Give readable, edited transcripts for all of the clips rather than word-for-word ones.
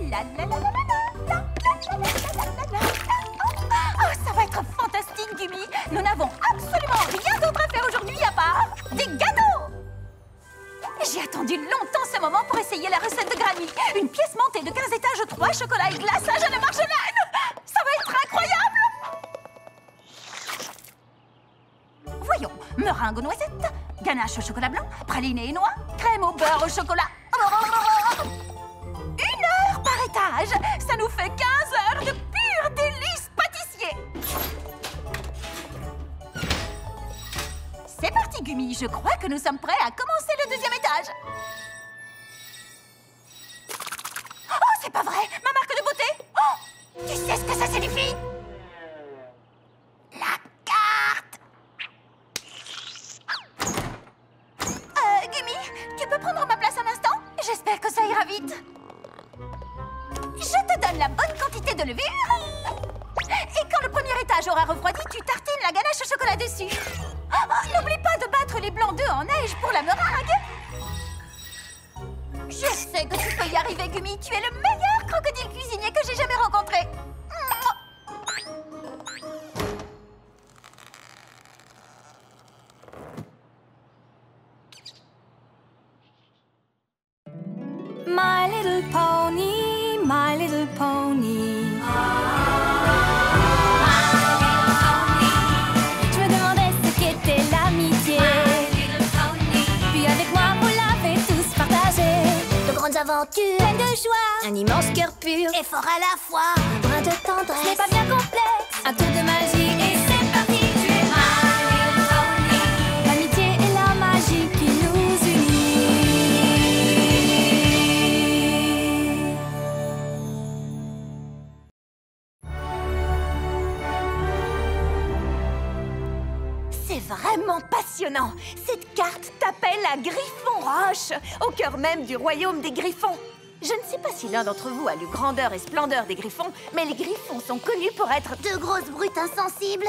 la la la la la la la. Oh, ça va être fantastique, Gumi. Nous n'avons absolument rien d'autre à faire aujourd'hui à part des gâteaux. J'ai attendu longtemps ce moment pour essayer la recette de Granny. Une pièce montée de 15 étages, 3 chocolats et glaçage à la marjolaine. Ça va être incroyable. Voyons, meringue aux noisettes, ganache au chocolat blanc, praliné et noix, crème au beurre au chocolat. 1 heure par étage. Ça nous fait 15 heures de pur délice pâtissier. C'est parti, Gumi. Je crois que nous sommes prêts à commencer le 2e étage. Oh, c'est pas vrai! Ma marque de beauté! Oh! Tu sais ce que ça signifie? La carte! Gumi, tu peux prendre ma place un instant? J'espère que ça ira vite. Je te donne la bonne quantité de levure. Et quand le premier étage aura refroidi, tu tartines la ganache au chocolat dessus. N'oublie pas de battre les blancs d'œufs en neige pour la meringue. Je sais que tu peux y arriver, Gumi. Tu es le meilleur crocodile cuisinier que j'ai jamais rencontré. My little pony, my little pony. Je me demandais ce qu'était l'amitié. Puis avec moi, vous l'avez tous partagé. De grandes aventures, Pleine de joie, un immense cœur pur, et fort à la fois. un brin de tendresse. Ce n'est pas bien complexe, un tour de magie et c'est parti. Tu es my little pony. L'amitié est la magie qui nous unit. C'est vraiment passionnant. Cette carte t'appelle à Griffon Roche, au cœur même du royaume des Griffons. Je ne sais pas si l'un d'entre vous a lu Grandeur et Splendeur des Griffons, mais les Griffons sont connus pour être... De grosses brutes insensibles.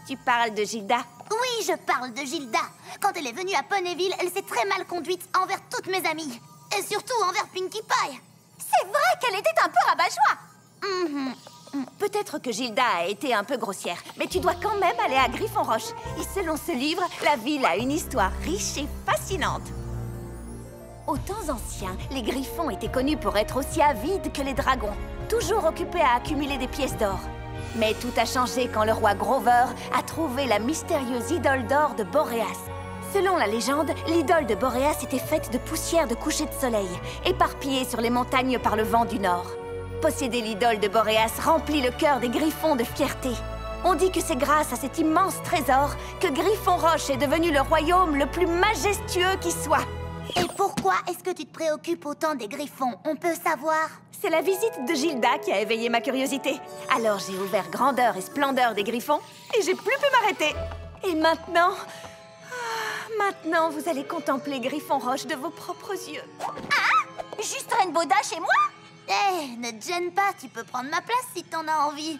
Tu parles de Gilda? Oui, je parle de Gilda. Quand elle est venue à Ponyville, elle s'est très mal conduite envers toutes mes amies. Et surtout envers Pinkie Pie. C'est vrai qu'elle était un peu rabat-joie. Peut-être que Gilda a été un peu grossière, mais tu dois quand même aller à Griffon Roche. Et selon ce livre, la ville a une histoire riche et fascinante. Aux temps anciens, les Griffons étaient connus pour être aussi avides que les dragons, toujours occupés à accumuler des pièces d'or. Mais tout a changé quand le roi Grover a trouvé la mystérieuse idole d'or de Boréas. Selon la légende, l'idole de Boréas était faite de poussière de coucher de soleil, éparpillée sur les montagnes par le vent du nord. Posséder l'idole de Boréas remplit le cœur des Griffons de fierté. On dit que c'est grâce à cet immense trésor que Griffon Roche est devenu le royaume le plus majestueux qui soit. Et pourquoi est-ce que tu te préoccupes autant des Griffons? On peut savoir? C'est la visite de Gilda qui a éveillé ma curiosité. Alors j'ai ouvert Grandeur et Splendeur des Griffons et j'ai plus pu m'arrêter. Et maintenant... maintenant, vous allez contempler Griffon Roche de vos propres yeux. Ah! Juste Rainbow Dash et moi? Ne te gêne pas, tu peux prendre ma place si t'en as envie.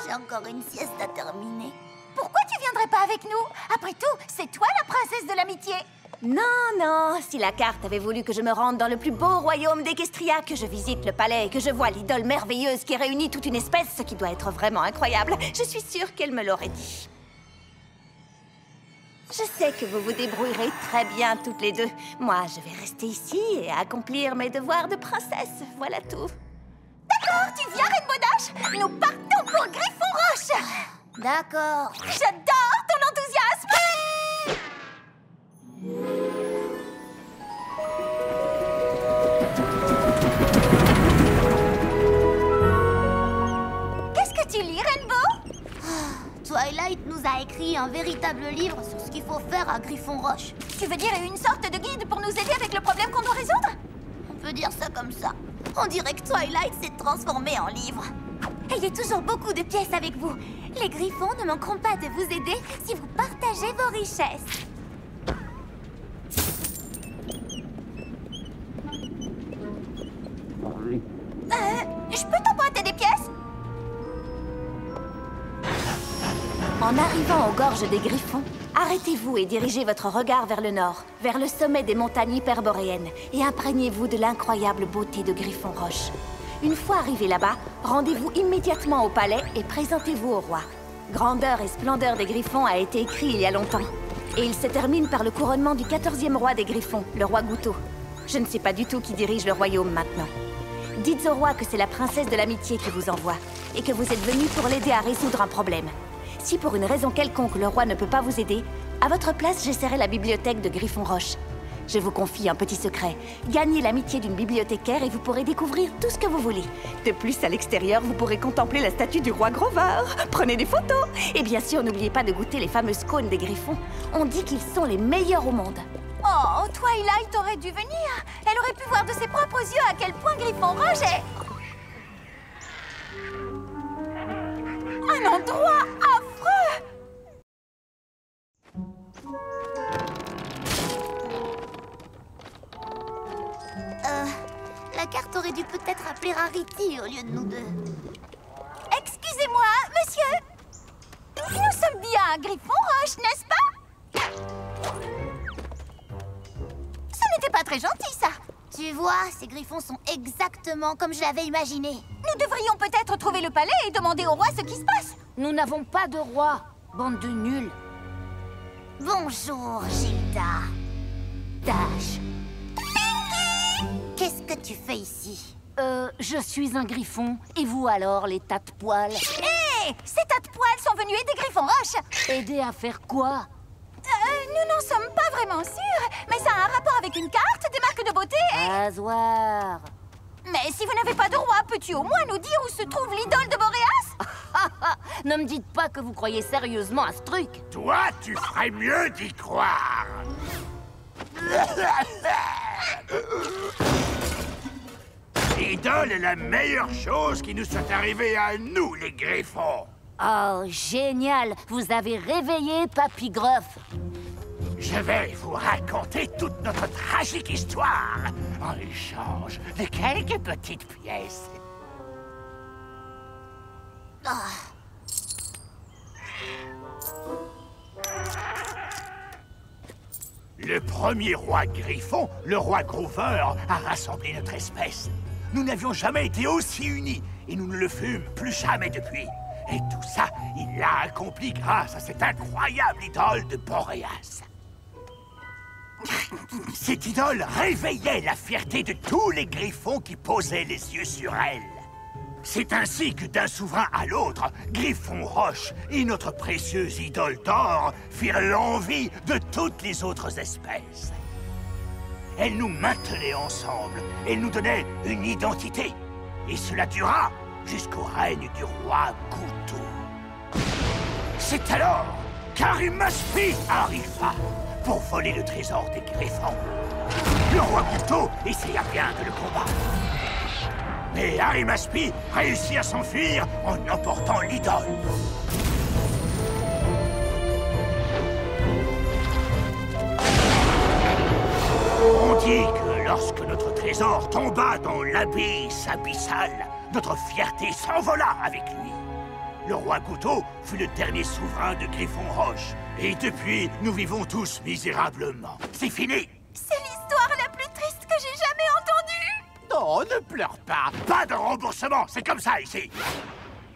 J'ai encore une sieste à terminer. Pourquoi tu viendrais pas avec nous? Après tout, c'est toi la princesse de l'amitié. Non, non, si la carte avait voulu que je me rende dans le plus beau royaume d'Equestria, que je visite le palais et que je voie l'idole merveilleuse qui réunit toute une espèce, ce qui doit être vraiment incroyable, je suis sûre qu'elle me l'aurait dit. Je sais que vous vous débrouillerez très bien toutes les deux. Moi, je vais rester ici et accomplir mes devoirs de princesse, voilà tout. D'accord, tu viens, Rainbow Dash? Nous partons pour Griffon Roche. D'accord. J'adore ton enthousiasme. Qu'est-ce que tu lis, Rainbow? Twilight nous a écrit un véritable livre sur ce qu'il faut faire à Griffon Roche. Tu veux dire une sorte de guide pour nous aider avec le problème qu'on doit résoudre? On peut dire ça comme ça. On dirait que Twilight s'est transformé en livre. Ayez toujours beaucoup de pièces avec vous. Les Griffons ne manqueront pas de vous aider si vous partagez vos richesses. Je peux t'emprunter des pièces? En arrivant aux gorges des Griffons, Arrêtez-vous et dirigez votre regard vers le nord, vers le sommet des montagnes hyperboréennes, et imprégnez-vous de l'incroyable beauté de Griffon Roche. Une fois arrivé là-bas, rendez-vous immédiatement au palais et présentez-vous au roi. Grandeur et splendeur des Griffons a été écrit il y a longtemps. Et il se termine par le couronnement du 14e roi des Griffons, le roi Gouto. Je ne sais pas du tout qui dirige le royaume maintenant. Dites au roi que c'est la princesse de l'amitié qui vous envoie, et que vous êtes venu pour l'aider à résoudre un problème. Si pour une raison quelconque le roi ne peut pas vous aider, à votre place j'essaierai la bibliothèque de Griffon Roche. Je vous confie un petit secret. Gagnez l'amitié d'une bibliothécaire et vous pourrez découvrir tout ce que vous voulez. De plus, à l'extérieur, vous pourrez contempler la statue du roi Grover. Prenez des photos. Et bien sûr, n'oubliez pas de goûter les fameuses cônes des Griffons. On dit qu'ils sont les meilleurs au monde. Oh, Twilight aurait dû venir. Elle aurait pu voir de ses propres yeux à quel point Griffon Roche est... un endroit affreux. La carte aurait dû peut-être appeler Rarity au lieu de nous deux. Excusez-moi, monsieur. Nous sommes bien à Griffon Roche, n'est-ce pas? Ce n'était pas très gentil, ça. Tu vois, ces griffons sont exactement comme je l'avais imaginé. Nous devrions peut-être trouver le palais et demander au roi ce qui se passe. Nous n'avons pas de roi, bande de nuls. Bonjour, Gilda. Dash. Qu'est-ce que tu fais ici? Je suis un griffon. Et vous alors, les tas de poils? Hé! Ces tas de poils sont venus aider Griffon Roche. Aider à faire quoi? Nous n'en sommes pas vraiment sûrs, mais ça a un rapport avec une carte, des marques de beauté et... Rasoir. Mais si vous n'avez pas de roi, peux-tu au moins nous dire où se trouve l'idole de Boréas? Ne me dites pas que vous croyez sérieusement à ce truc. Toi, tu ferais mieux d'y croire. L'idole est la meilleure chose qui nous soit arrivée à nous, les Griffons. Oh, génial! Vous avez réveillé Papy Gruff. Je vais vous raconter toute notre tragique histoire en échange de quelques petites pièces. Le premier roi Griffon, le roi Grover, a rassemblé notre espèce. Nous n'avions jamais été aussi unis et nous ne le fûmes plus jamais depuis. Et tout ça, il l'a accompli grâce à cette incroyable idole de Boréas. Cette idole réveillait la fierté de tous les Griffons qui posaient les yeux sur elle. C'est ainsi que d'un souverain à l'autre, Griffon Roche et notre précieuse idole d'or firent l'envie de toutes les autres espèces. Elle nous maintenait ensemble, elle nous donnait une identité. Et cela dura jusqu'au règne du roi Gouto. C'est alors qu'Arimaspi arriva pour voler le trésor des Griffons. Le roi Gouto essaya bien de le combattre. Mais Arimaspi réussit à s'enfuir en emportant l'idole. On dit que lorsque notre trésor tomba dans l'abysse abyssal, notre fierté s'envola avec lui. Le roi Gouto fut le dernier souverain de Griffon Roche. Et depuis, nous vivons tous misérablement. C'est fini! C'est l'histoire la plus triste que j'ai jamais entendue. Non, ne pleure pas. Pas de remboursement, c'est comme ça ici.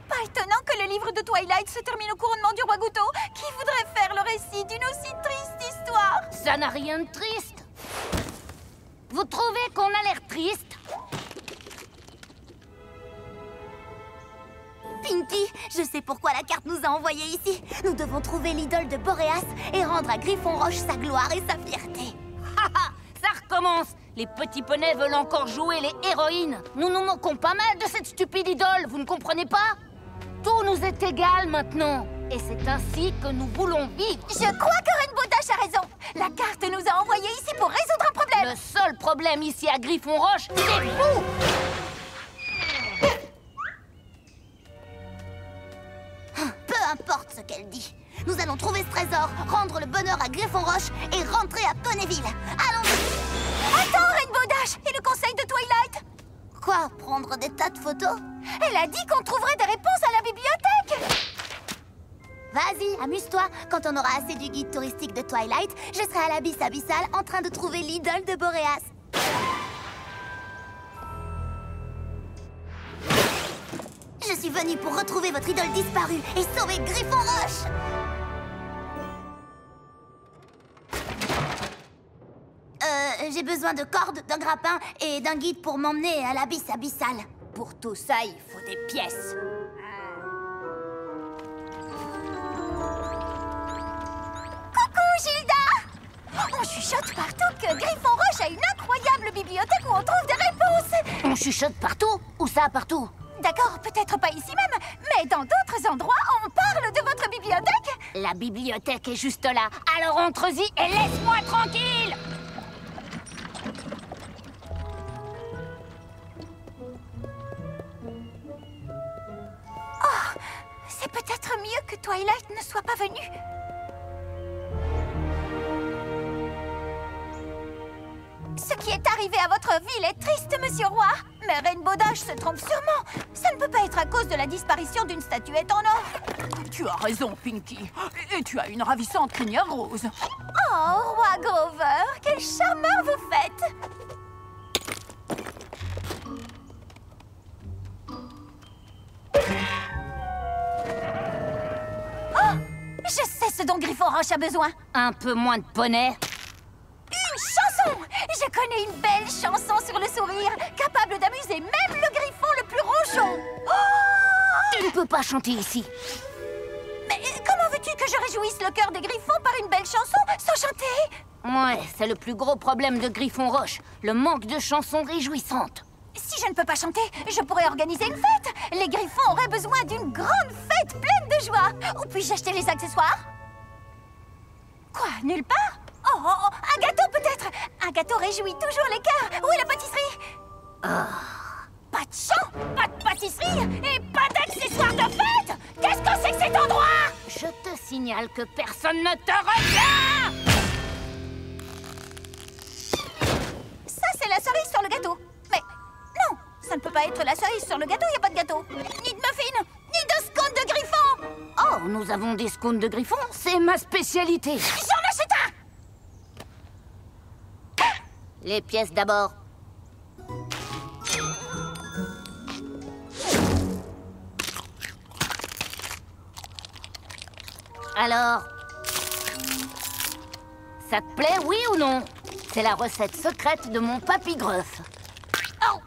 Pas étonnant que le livre de Twilight se termine au couronnement du roi Gouto. Qui voudrait faire le récit d'une aussi triste histoire? Ça n'a rien de triste. Vous trouvez qu'on a l'air triste? Pinky, je sais pourquoi la carte nous a envoyés ici. Nous devons trouver l'idole de Boréas et rendre à Griffon Roche sa gloire et sa fierté. Haha, ça recommence. Les petits poneys veulent encore jouer les héroïnes. Nous nous moquons pas mal de cette stupide idole, vous ne comprenez pas? Tout nous est égal maintenant. Et c'est ainsi que nous voulons vivre. Je crois que Rainbow Dash a raison. La carte nous a envoyés ici pour résoudre un problème. Le seul problème ici à Griffon Roche, c'est vous! Peu importe ce qu'elle dit. Nous allons trouver ce trésor, rendre le bonheur à Griffon Roche et rentrer à Ponyville. Allons-y! Attends, Rainbow Dash! Et le conseil de Twilight? Quoi? Prendre des tas de photos? Elle a dit qu'on trouverait des réponses à la bibliothèque! Vas-y, amuse-toi. Quand on aura assez du guide touristique de Twilight, je serai à l'abysse abyssal en train de trouver l'idole de Boréas. Je suis venue pour retrouver votre idole disparue et sauver Griffon Roche. J'ai besoin de cordes, d'un grappin et d'un guide pour m'emmener à l'abysse abyssal. Pour tout ça, il faut des pièces. Coucou, Gilda! On chuchote partout que Griffon Roche a une incroyable bibliothèque où on trouve des réponses. On chuchote partout? Où ça, partout? D'accord, peut-être pas ici même, mais dans d'autres endroits, on parle de votre bibliothèque. La bibliothèque est juste là. Alors entre-y et laisse-moi tranquille! C'est peut-être mieux que Twilight ne soit pas venue. Ce qui est arrivé à votre ville est triste, monsieur Roi. Mais Rainbow Dash se trompe sûrement. Ça ne peut pas être à cause de la disparition d'une statuette en or. Tu as raison, Pinky. Et tu as une ravissante crinière rose. Oh, Roi Grover, quel charmeur vous faites! Oh! Je sais ce dont Griffon Roche a besoin. Un peu moins de poney. Une chanson! Je connais une belle chanson sur le sourire, capable d'amuser même le griffon le plus ronchon. Oh! Tu ne peux pas chanter ici. Mais comment veux-tu que je réjouisse le cœur des griffons par une belle chanson sans chanter? Ouais, c'est le plus gros problème de Griffon Roche, le manque de chansons réjouissantes. Si je ne peux pas chanter, je pourrais organiser une fête. Les griffons auraient besoin d'une grande fête pleine de joie. Où puis-je acheter les accessoires? Quoi, nulle part? Oh, un gâteau peut-être. Un gâteau réjouit toujours les cœurs. Où est la pâtisserie? Pas de chant, pas de pâtisserie et pas d'accessoires de fête. Qu'est-ce que c'est que cet endroit? Je te signale que personne ne te regarde! Ça, c'est la cerise sur le gâteau. Mais non, ça ne peut pas être la cerise sur le gâteau, il n'y a pas de gâteau. Ni de muffins, ni de scones de griffon. Oh, nous avons des scones de Griffon, c'est ma spécialité. J'en achète un. Les pièces d'abord. Alors, ça te plaît, oui ou non? C'est la recette secrète de mon papy Gruff. Oh.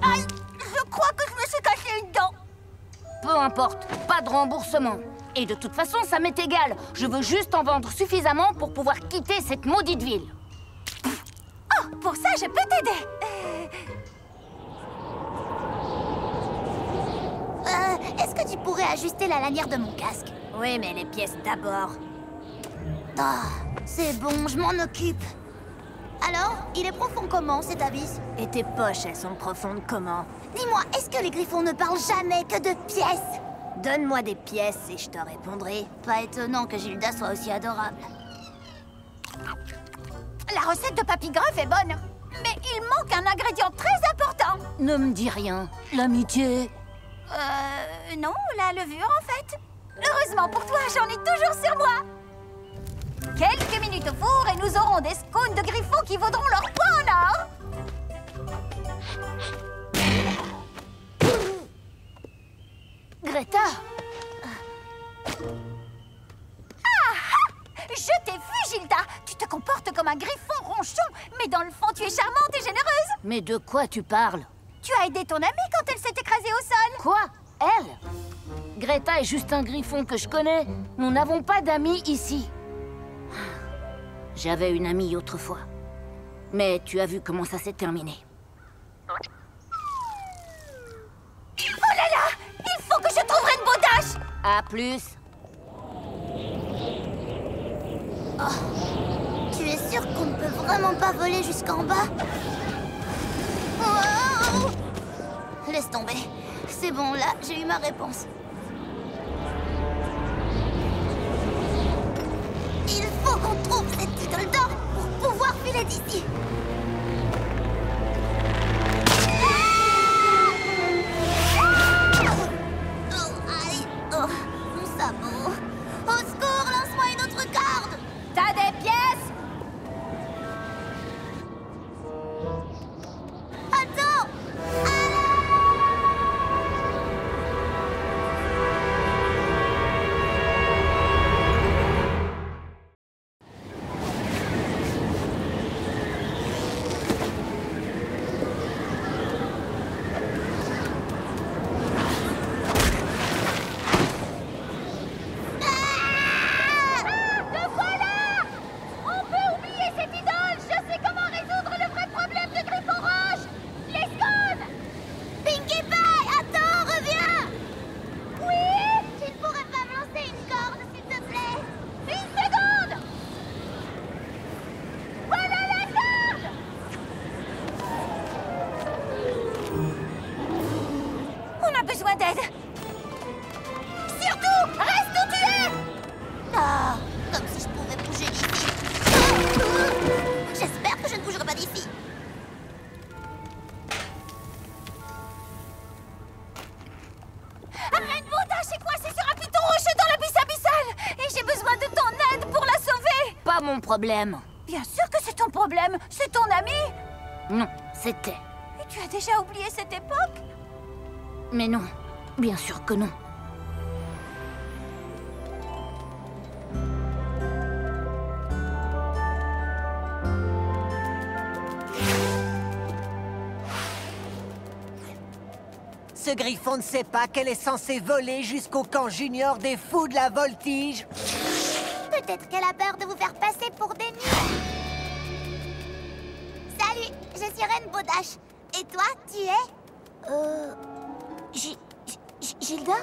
Aïe, je crois que je me suis cassé une dent. Peu importe, pas de remboursement. Et de toute façon, ça m'est égal. Je veux juste en vendre suffisamment pour pouvoir quitter cette maudite ville. Oh, pour ça, je peux t'aider. Est-ce que tu pourrais ajuster la lanière de mon casque? Oui, mais les pièces d'abord. Ah, c'est bon, je m'en occupe. Alors, il est profond comment, cet abysse? Et tes poches, elles sont profondes comment? Dis-moi, est-ce que les griffons ne parlent jamais que de pièces? Donne-moi des pièces et je te répondrai. Pas étonnant que Gilda soit aussi adorable. La recette de Papy Gruff est bonne, mais il manque un ingrédient très important. Ne me dis rien. L'amitié. Non, la levure en fait. Heureusement pour toi, j'en ai toujours sur moi. Quelques minutes au four et nous aurons des scones de griffon qui vaudront leur poids en or. Greta! Je t'ai vu, Gilda. Tu te comportes comme un griffon ronchon, mais dans le fond, tu es charmante et généreuse. Mais de quoi tu parles? Tu as aidé ton amie quand elle s'est écrasée au sol. Quoi? Elle? Greta est juste un griffon que je connais. Nous n'avons pas d'amis ici. J'avais une amie autrefois. Mais tu as vu comment ça s'est terminé. Oh là là! Il faut que je trouve Rainbow Dash! À plus. Tu es sûr qu'on ne peut vraiment pas voler jusqu'en bas? Wow! Laisse tomber. C'est bon, là, j'ai eu ma réponse. Il faut qu'on trouve cette idole d'or pour pouvoir filer d'ici. Oh, aïe! Oh, mon sabot. besoin d'aide. Surtout, reste où tu es! Ah, comme si je pouvais bouger d'ici. J'espère que je ne bougerai pas d'ici. Rainbow Dash est coincée sur un piton rocheux dans l'abysse abyssal! Et j'ai besoin de ton aide pour la sauver! Pas mon problème. Bien sûr que c'est ton problème, c'est ton ami! Non, c'était. Et tu as déjà oublié cette époque? Mais non, bien sûr que non. Ce griffon ne sait pas qu'elle est censée voler jusqu'au camp junior des fous de la voltige. Peut-être qu'elle a peur de vous faire passer pour des nuls. Salut, je suis Rainbow Dash. Et toi, tu es Gilda?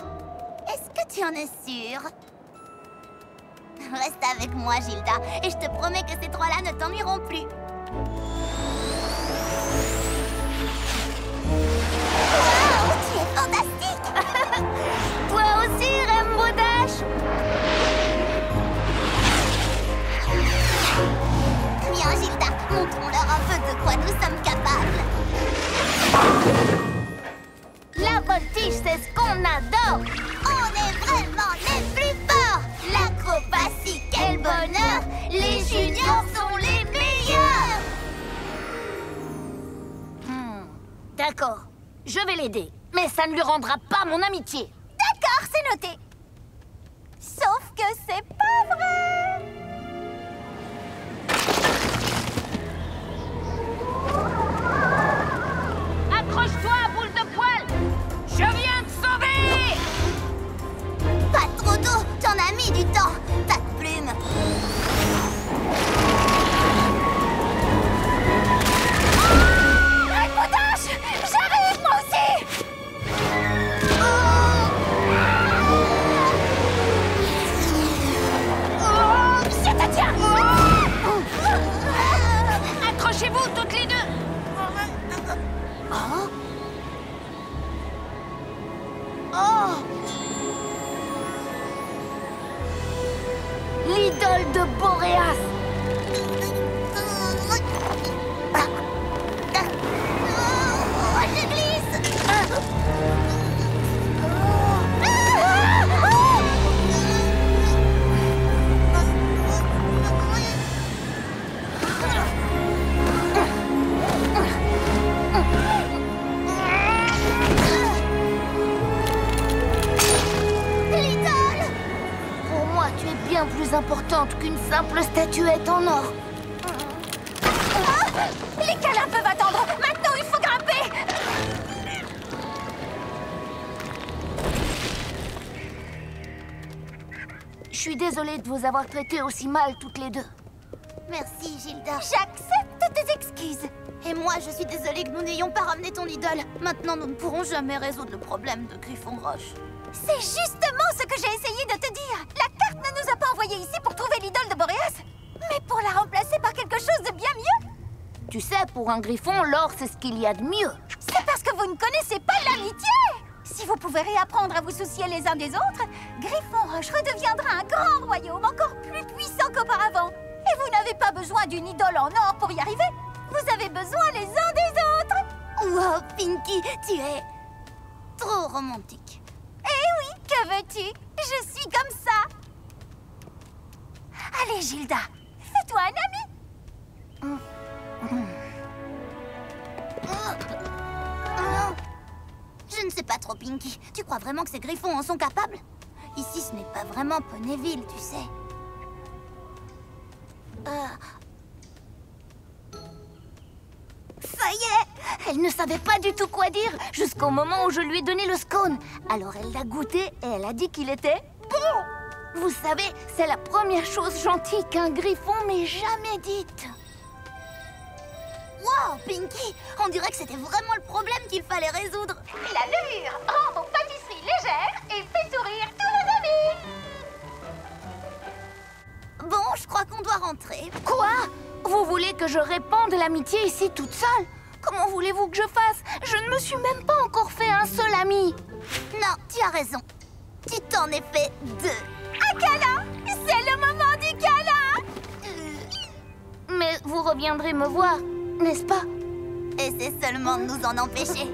Est-ce que tu en es sûre? Reste avec moi, Gilda, et je te promets que ces trois-là ne t'ennuieront plus. Wow, tu es fantastique! Toi aussi, Rainbow Dash! Viens, Gilda, montrons-leur un peu de quoi nous sommes capables. La voltige, c'est ce qu'on adore! On est vraiment les plus forts! L'acrobatie, quel bonheur! Les juniors sont les meilleurs! D'accord, je vais l'aider, mais ça ne lui rendra pas mon amitié. D'accord, c'est noté. Sauf que c'est pas vrai. Accroche-toi, boule de poil! Je viens te sauver! Pas trop tôt, t'en as mis du temps! Pas de plume! Rainbow Dash, j'arrive moi aussi. Je te tiens. Accrochez-vous toutes les deux! L'idole de Boréas! Je glisse! L'idole! Pour moi, tu es bien plus importante qu'une simple statuette en or. Les câlins peuvent attendre. Maintenant, il faut grimper. Je suis désolée de vous avoir traité aussi mal toutes les deux. Merci, Gilda. J'accepte tes excuses. Et moi, je suis désolée que nous n'ayons pas ramené ton idole. Maintenant, nous ne pourrons jamais résoudre le problème de Griffon Roche. C'est justement ce que j'ai essayé de te dire. La carte ne nous a pas envoyés ici pour trouver l'idole de Boréas, mais pour la remplacer par quelque chose de bien mieux. Tu sais, pour un griffon, l'or, c'est ce qu'il y a de mieux. C'est parce que vous ne connaissez pas l'amitié. Si vous pouvez réapprendre à vous soucier les uns des autres, Griffon Roche redeviendra un grand royaume encore plus puissant qu'auparavant. Et vous n'avez pas besoin d'une idole en or pour y arriver. Vous avez besoin les uns des autres. Wow, Pinky, tu es trop romantique. Eh oui, que veux-tu? Je suis comme ça. Allez, Gilda, fais-toi un ami. Je ne sais pas trop, Pinky. Tu crois vraiment que ces griffons en sont capables? Ici, ce n'est pas vraiment Ponyville, tu sais. Ça y est! Elle ne savait pas du tout quoi dire jusqu'au moment où je lui ai donné le scone. Alors elle l'a goûté et elle a dit qu'il était bon! Vous savez, c'est la première chose gentille qu'un griffon m'ait jamais dite. Wow, Pinky! On dirait que c'était vraiment le problème qu'il fallait résoudre. La levure rend vos pâtisseries légères et fait sourire tous nos amis. Bon, je crois qu'on doit rentrer. Quoi? Vous voulez que je répande l'amitié ici toute seule? Comment voulez-vous que je fasse? Je ne me suis même pas encore fait un seul ami. Non, tu as raison. Tu t'en es fait 2. Un câlin! C'est le moment du câlin! Mais vous reviendrez me voir, n'est-ce pas? Et c'est seulement de nous en empêcher.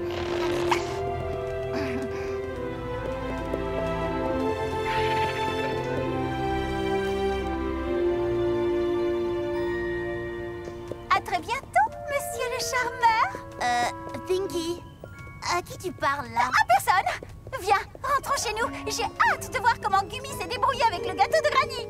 À très bientôt, monsieur le charmeur! Pinky, à qui tu parles là? À personne! Viens, rentrons chez nous. J'ai hâte de voir comment Gumi s'est débrouillé avec le gâteau de granit.